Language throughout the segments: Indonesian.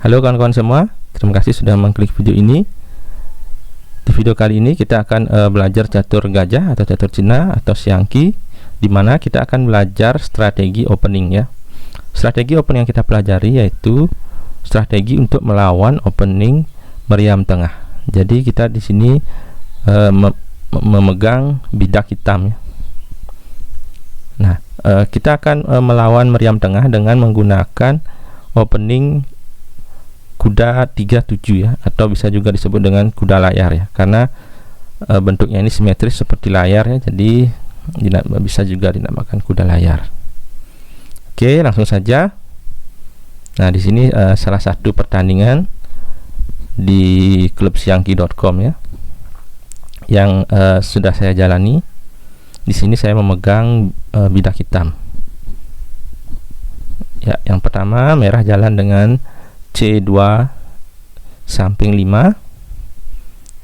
Halo kawan-kawan semua, terima kasih sudah mengklik video ini. Di video kali ini kita akan belajar catur gajah atau catur Cina atau Xiangqi, di mana kita akan belajar strategi opening ya. Strategi opening yang kita pelajari yaitu strategi untuk melawan opening meriam tengah. Jadi kita di sini memegang bidak hitam ya. Nah, kita akan melawan meriam tengah dengan menggunakan opening kuda 37 ya, atau bisa juga disebut dengan kuda layar ya, karena bentuknya ini simetris seperti layar ya, jadi bisa juga dinamakan kuda layar. Oke, langsung saja. Nah, di sini salah satu pertandingan di klub xiangqi.com ya, yang sudah saya jalani. Di sini saya memegang bidak hitam. Ya, yang pertama merah jalan dengan C2 samping 5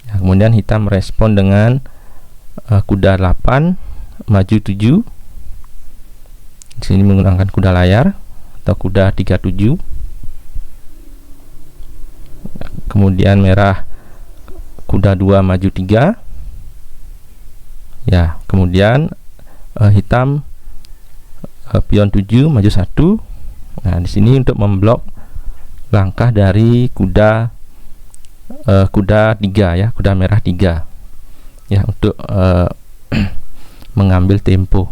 ya, kemudian hitam merespon dengan kuda 8 maju 7. Di sini menggunakan kuda layar atau kuda 37. Kemudian merah kuda 2 maju 3 ya, kemudian hitam pion 7 maju 1. Nah, di sini untuk memblok langkah dari kuda 3 ya, kuda merah 3 ya, untuk mengambil tempo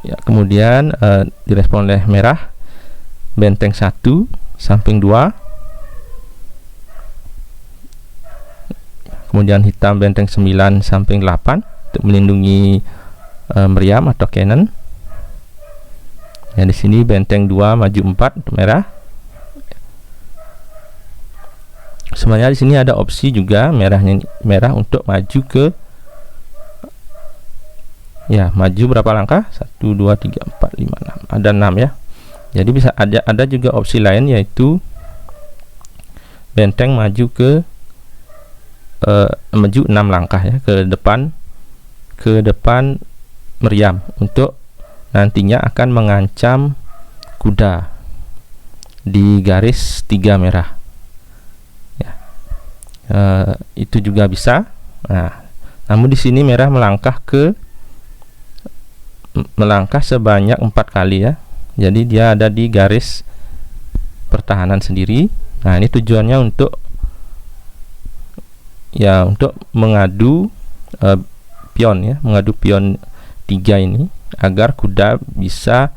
ya. Kemudian direspon oleh merah benteng 1 samping 2, kemudian hitam benteng 9 samping 8 untuk melindungi meriam atau cannon. Ya, di sini benteng 2 maju 4 untuk merah. Sebenarnya di sini ada opsi juga merah untuk maju ke ya, maju berapa langkah? 1 2 3 4 5 6. Ada 6 ya. Jadi bisa ada juga opsi lain, yaitu benteng maju ke maju 6 langkah ya ke depan meriam, untuk nantinya akan mengancam kuda di garis 3 merah ya. Itu juga bisa. Nah, namun di sini merah melangkah sebanyak 4 kali ya, jadi dia ada di garis pertahanan sendiri. Nah, ini tujuannya untuk mengadu pion ya, mengadu pion 3 ini agar kuda bisa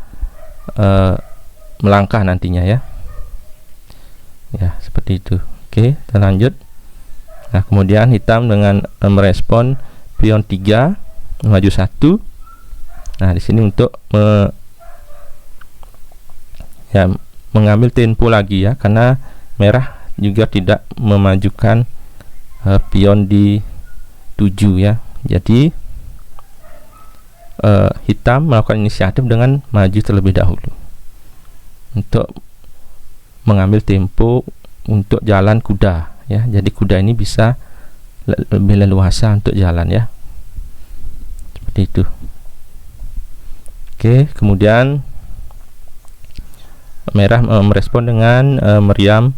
melangkah nantinya ya. Ya, seperti itu. Oke, kita lanjut. Nah, kemudian hitam dengan merespon pion 3 maju 1. Nah, di sini untuk mengambil tempo lagi ya, karena merah juga tidak memajukan pion di 7 ya. Jadi hitam melakukan inisiatif dengan maju terlebih dahulu untuk mengambil tempo untuk jalan kuda ya. Jadi kuda ini bisa lebih leluasa untuk jalan ya, seperti itu. Oke, kemudian merah merespon dengan meriam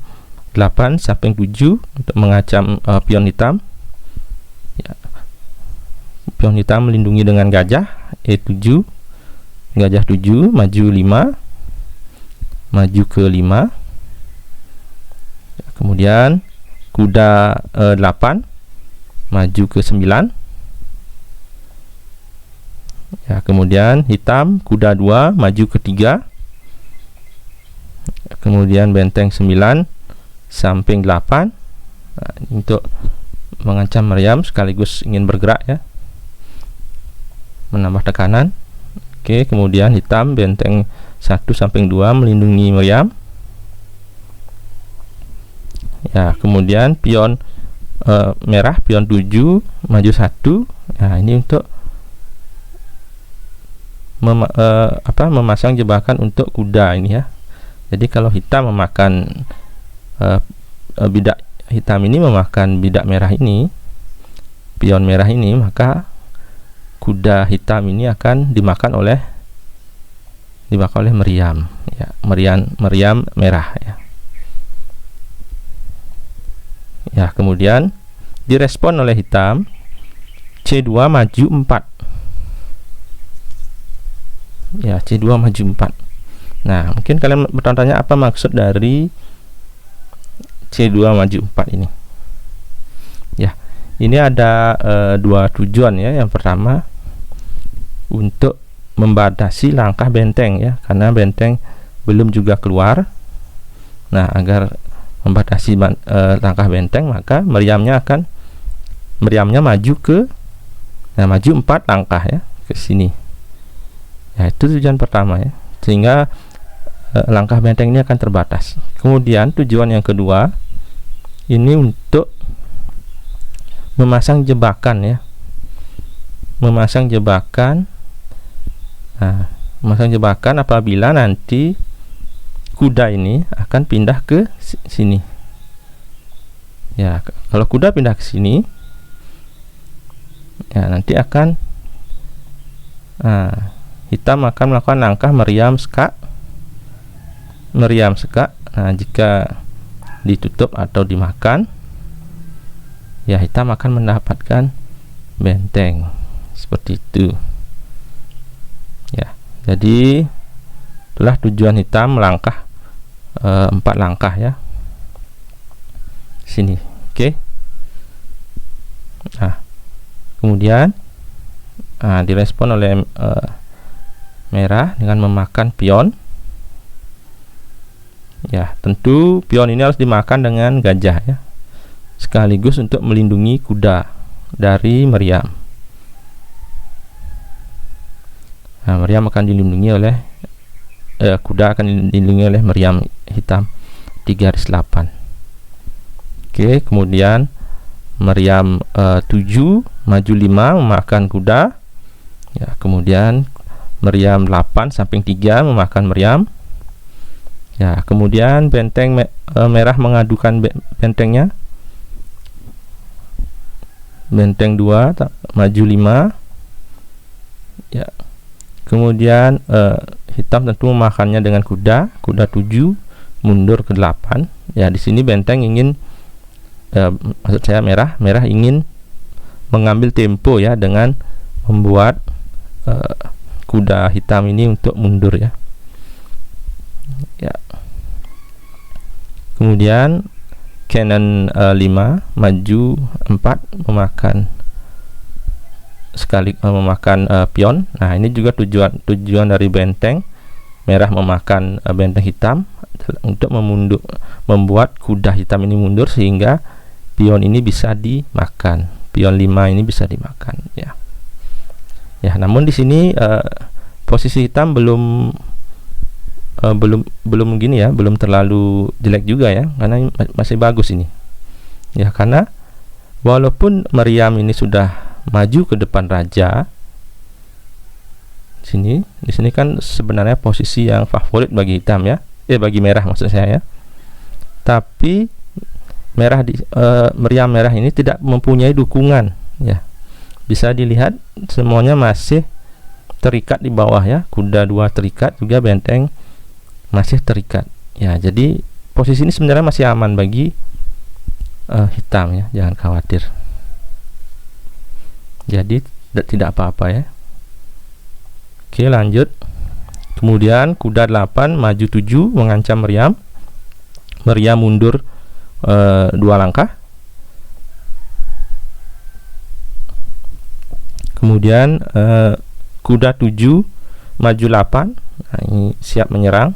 8 samping 7 untuk mengancam pion hitam ya. Pion hitam melindungi dengan gajah E7, gajah 7 maju 5, maju ke 5 ya, kemudian kuda 8 maju ke 9 ya, kemudian hitam kuda 2 maju ke 3, kemudian benteng 9 samping 8. Nah, untuk mengancam meriam sekaligus ingin bergerak ya, menambah tekanan. Oke, kemudian hitam benteng 1 samping 2 melindungi meriam ya, kemudian pion merah pion 7 maju 1. Nah, ini untuk memasang jebakan untuk kuda ini ya. Jadi kalau hitam memakan bidak hitam ini, memakan bidak merah ini, pion merah ini, maka kuda hitam ini akan dimakan oleh dibakar oleh meriam ya, meriam merah ya. Ya, kemudian direspon oleh hitam, C2 maju 4 ya, C2 maju 4. Nah, mungkin kalian bertanya apa maksud dari C2 maju 4 ini ya. Ini ada dua tujuan ya. Yang pertama untuk membatasi langkah benteng ya, karena benteng belum juga keluar. Nah, agar membatasi langkah benteng, maka meriamnya maju maju 4 langkah ya ke sini ya. Itu tujuan pertama ya, sehingga langkah benteng ini akan terbatas. Kemudian tujuan yang kedua ini untuk memasang jebakan ya, memasang jebakan. Nah, memasang jebakan apabila nanti kuda ini akan pindah ke sini ya. Kalau kuda pindah ke sini ya, nanti akan hitam akan melakukan langkah meriam sekak. Nah, jika ditutup atau dimakan ya, hitam akan mendapatkan benteng seperti itu ya. Jadi itulah tujuan hitam melangkah 4 langkah ya sini. Oke. Nah, kemudian direspon oleh merah dengan memakan pion ya. Tentu pion ini harus dimakan dengan gajah ya, sekaligus untuk melindungi kuda dari meriam. Nah, meriam akan dilindungi oleh kuda akan dilindungi oleh meriam hitam 3/8. Oke, kemudian meriam 7 maju 5 memakan kuda ya. Kemudian meriam 8 samping 3 memakan meriam ya. Kemudian benteng merah mengadukan bentengnya, benteng 2 maju 5 ya. Kemudian hitam tentu memakannya dengan kuda 7 mundur ke 8 ya. Di sini benteng ingin maksud saya merah ingin mengambil tempo ya, dengan membuat kuda hitam ini untuk mundur ya. Kemudian cannon 5 maju 4 memakan pion. Nah, ini juga tujuan dari benteng merah memakan benteng hitam untuk membuat kuda hitam ini mundur, sehingga pion ini bisa dimakan. Pion 5 ini bisa dimakan ya. Ya, namun di sini posisi hitam belum gini ya, belum terlalu jelek juga ya, karena masih bagus ini ya. Karena walaupun meriam ini sudah maju ke depan raja di sini kan sebenarnya posisi yang favorit bagi hitam ya, bagi merah maksud saya ya. Tapi meriam merah ini tidak mempunyai dukungan ya. Bisa dilihat semuanya masih terikat di bawah ya. Kuda 2 terikat, juga benteng masih terikat ya. Jadi posisi ini sebenarnya masih aman bagi hitam ya, jangan khawatir. Jadi tidak apa-apa ya. Oke, lanjut. Kemudian kuda 8 maju 7 mengancam meriam. Meriam mundur 2 langkah. Kemudian kuda 7 maju 8. Nah, ini siap menyerang.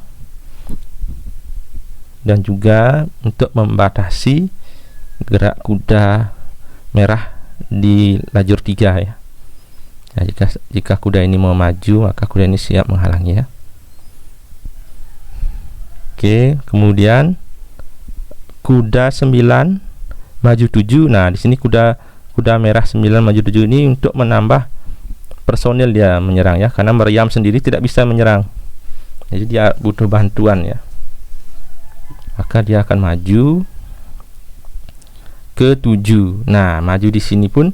Dan juga untuk membatasi gerak kuda merah di lajur 3 ya. Nah, jika kuda ini mau maju, maka kuda ini siap menghalangi ya. Oke, kemudian kuda 9 maju 7. Nah, di sini kuda merah 9 maju 7 ini untuk menambah personil dia menyerang ya, karena meriam sendiri tidak bisa menyerang. Jadi dia butuh bantuan ya. Maka dia akan maju ke 7. Nah, maju di sini pun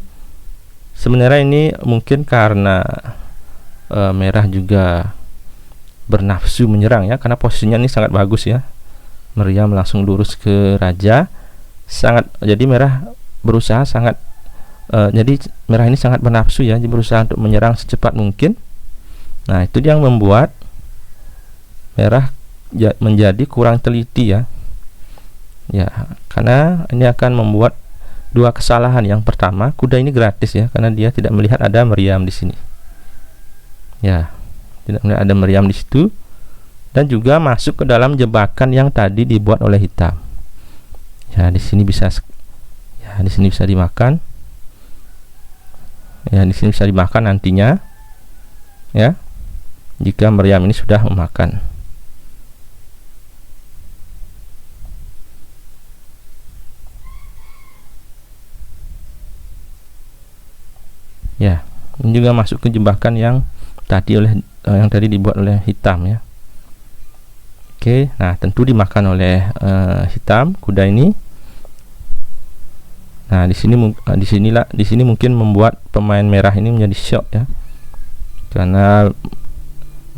sebenarnya ini mungkin karena merah juga bernafsu menyerang ya, karena posisinya ini sangat bagus ya. Maryam langsung lurus ke raja, jadi merah berusaha sangat jadi merah ini sangat bernafsu ya, jadi berusaha untuk menyerang secepat mungkin. Nah, itu yang membuat merah menjadi kurang teliti ya. Ya, karena ini akan membuat dua kesalahan. Yang pertama, kuda ini gratis ya, karena dia tidak melihat ada Maryam di sini. Ya, tidak melihat ada Maryam di situ, dan juga masuk ke dalam jebakan yang tadi dibuat oleh hitam. Ya, di sini bisa dimakan. Ya, di sini bisa dimakan nantinya. Ya, jika Maryam ini sudah memakan. Ya, ini juga masuk ke jebakan yang tadi dibuat oleh hitam ya. Oke, nah tentu dimakan oleh hitam kuda ini. Nah, di sini mungkin membuat pemain merah ini menjadi shock ya, karena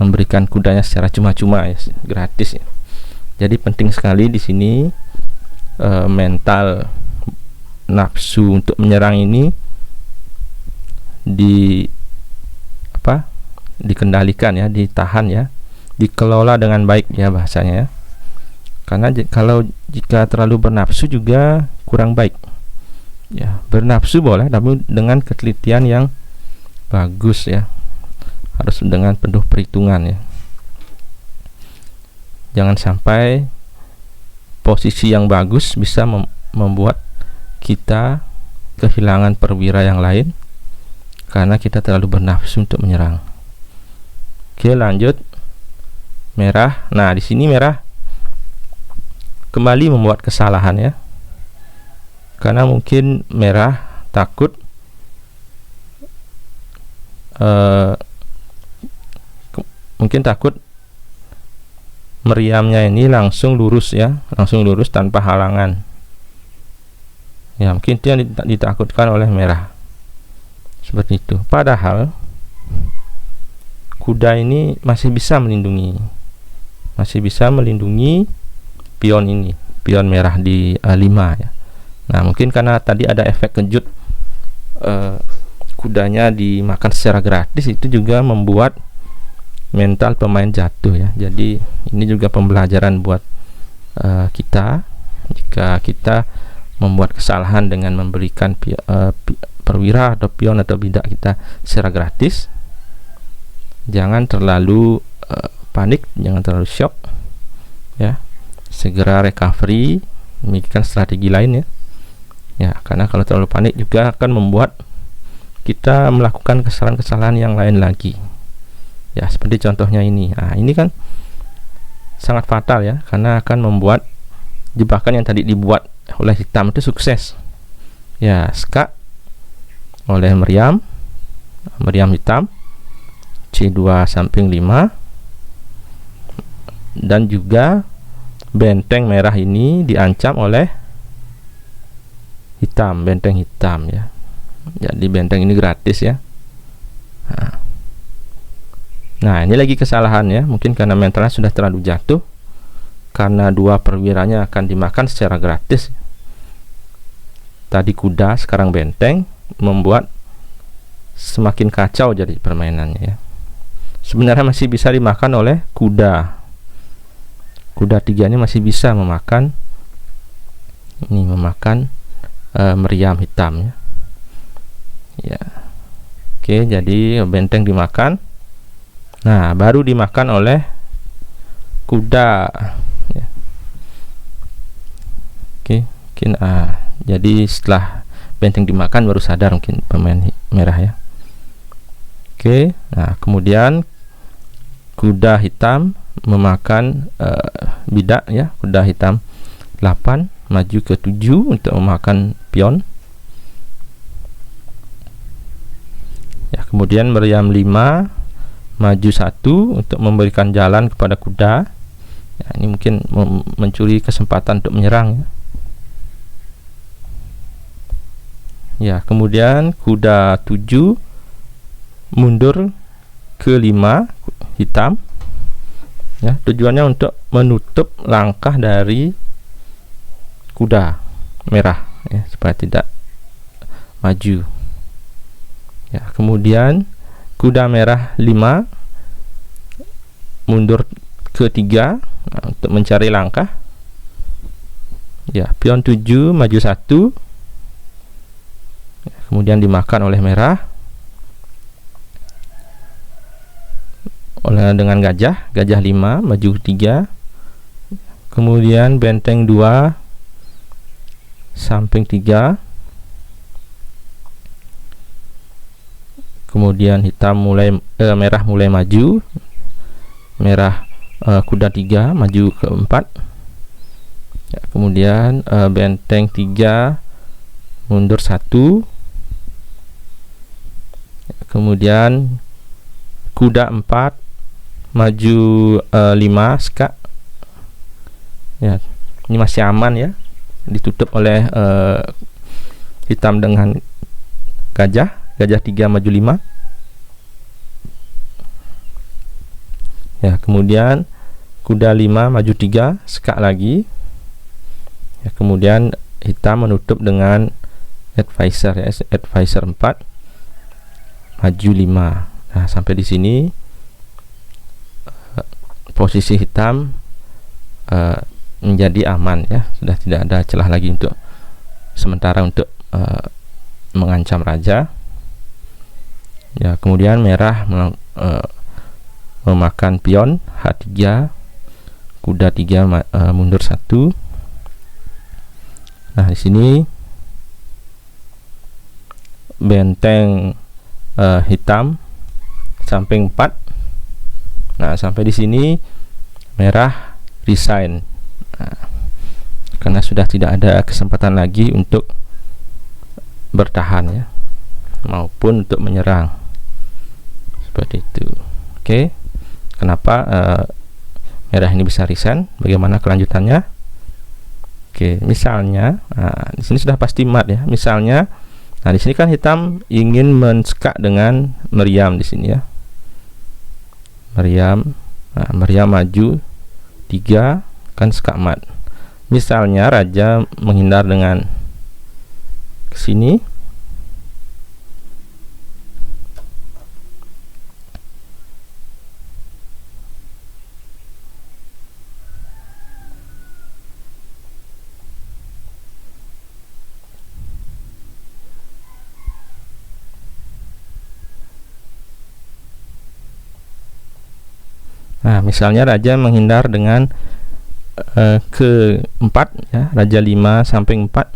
memberikan kudanya secara cuma-cuma ya, gratis ya. Jadi penting sekali di sini mental nafsu untuk menyerang ini dikendalikan ya, ditahan ya, dikelola dengan baik ya bahasanya ya. Karena kalau jika terlalu bernafsu juga kurang baik ya. Bernafsu boleh, tapi dengan ketelitian yang bagus ya, harus dengan penuh perhitungan ya. Jangan sampai posisi yang bagus bisa membuat kita kehilangan perwira yang lain karena kita terlalu bernafsu untuk menyerang. Oke, lanjut. Merah. Nah, di sini merah kembali membuat kesalahan ya. Karena mungkin merah takut Maryamnya ini langsung lurus ya, langsung lurus tanpa halangan. Ya, mungkin itu yang ditakutkan oleh merah. Seperti itu. Padahal kuda ini masih bisa melindungi pion ini, pion merah di 5 ya. Nah, mungkin karena tadi ada efek kejut, kudanya dimakan secara gratis, itu juga membuat mental pemain jatuh ya. Jadi ini juga pembelajaran buat kita, jika kita membuat kesalahan dengan memberikan perwira atau pion atau bidak kita secara gratis, jangan terlalu panik, jangan terlalu shock ya. Segera recovery, memikirkan strategi lain ya. Ya, karena kalau terlalu panik juga akan membuat kita melakukan kesalahan-kesalahan yang lain lagi. Ya, seperti contohnya ini. Nah, ini kan sangat fatal ya, karena akan membuat jebakan yang tadi dibuat oleh hitam itu sukses. Ya, skak oleh Maryam hitam, C2 samping 5, dan juga benteng merah ini diancam oleh hitam, benteng hitam ya. Jadi benteng ini gratis ya. Nah, ini lagi kesalahan ya, mungkin karena mentalnya sudah terlalu jatuh, karena dua perwiranya akan dimakan secara gratis. Tadi kuda, sekarang benteng, membuat semakin kacau jadi permainannya ya. Sebenarnya masih bisa dimakan oleh kuda 3 ini masih bisa memakan Maryam hitam ya. Ya, oke, jadi benteng dimakan. Nah, baru dimakan oleh kuda ya. Oke, mungkin jadi setelah benteng dimakan baru sadar mungkin pemain merah ya. Oke, nah kemudian kuda hitam memakan bidak ya. Kuda hitam 8 maju ke 7 untuk memakan pion ya. Kemudian Maryam 5 maju 1 untuk memberikan jalan kepada kuda ya. Ini mungkin mencuri kesempatan untuk menyerang ya. Ya, kemudian kuda 7 mundur ke 5 hitam ya. Tujuannya untuk menutup langkah dari kuda merah ya, supaya tidak maju ya. Kemudian kuda merah 5 mundur ke 3 untuk mencari langkah ya. Pion 7 maju 1 ya, kemudian dimakan oleh merah dengan gajah 5 maju 3, kemudian benteng 2 samping 3, kemudian merah mulai maju, merah kuda 3 maju ke 4 ya, kemudian benteng 3 mundur 1, kemudian kuda 4 maju 5 skak ya. Ini masih aman ya, ditutup oleh hitam dengan gajah 3 maju 5 ya. Kemudian kuda 5 maju 3 skak lagi ya, kemudian hitam menutup dengan advisor ya, advisor 4 maju 5. Nah, sampai di sini posisi hitam menjadi aman ya, sudah tidak ada celah lagi untuk sementara untuk mengancam raja ya. Kemudian merah memakan pion H3, kuda 3 mundur 1. Nah, di sini benteng hitam samping 4. Nah, sampai di sini merah resign karena sudah tidak ada kesempatan lagi untuk bertahan ya, maupun untuk menyerang seperti itu. Oke, kenapa merah ini bisa resign? Bagaimana kelanjutannya? Oke, misalnya di sini sudah pasti mat ya. Misalnya, nah di sini kan hitam ingin menskak dengan meriam di sini ya. Meriam maju 3 kan skak mat. Misalnya raja menghindar dengan ke sini, nah misalnya raja menghindar dengan ke 4 ya, raja 5 samping 4.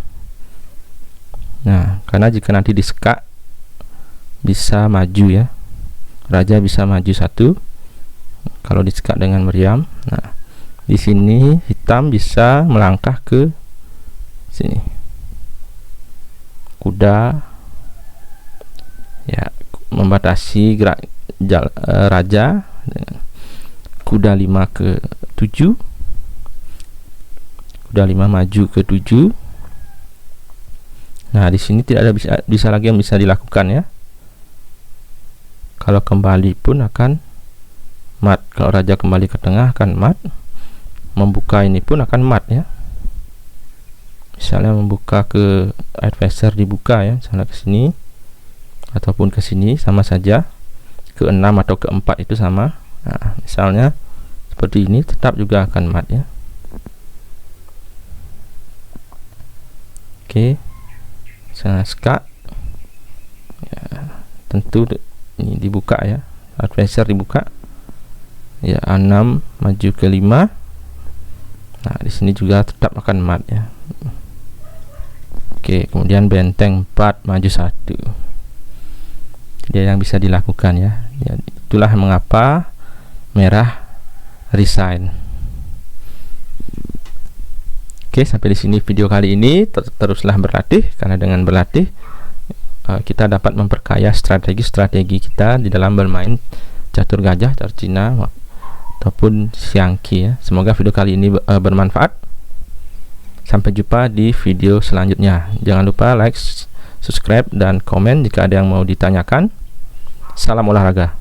Nah, karena jika nanti disekak bisa maju ya, raja bisa maju 1 kalau disekak dengan meriam. Nah, di sini hitam bisa melangkah ke sini, kuda ya, membatasi gerak raja dengan kuda 5 ke 7, kuda 5 maju ke 7. Nah, di sini tidak ada bisa lagi yang bisa dilakukan ya. Kalau kembali pun akan mat. Kalau raja kembali ke tengah akan mat. Membuka ini pun akan mat ya. Misalnya membuka ke advisor dibuka ya, misalnya ke sini ataupun ke sini sama saja. Ke 6 atau ke 4 itu sama. Nah, misalnya seperti ini tetap juga akan mat ya. Oke, misalnya skak ya, tentu ini dibuka ya, advisor dibuka ya, 6 maju ke 5. Nah, di sini juga tetap akan mat ya. Oke, kemudian benteng 4 maju 1. Dia yang bisa dilakukan ya. Ya, itulah mengapa merah resign. Oke, sampai di sini video kali ini. Teruslah berlatih, karena dengan berlatih kita dapat memperkaya strategi kita di dalam bermain catur gajah, catur Cina ataupun xiangqi ya. Semoga video kali ini bermanfaat. Sampai jumpa di video selanjutnya. Jangan lupa like, subscribe, dan komen jika ada yang mau ditanyakan. Salam olahraga.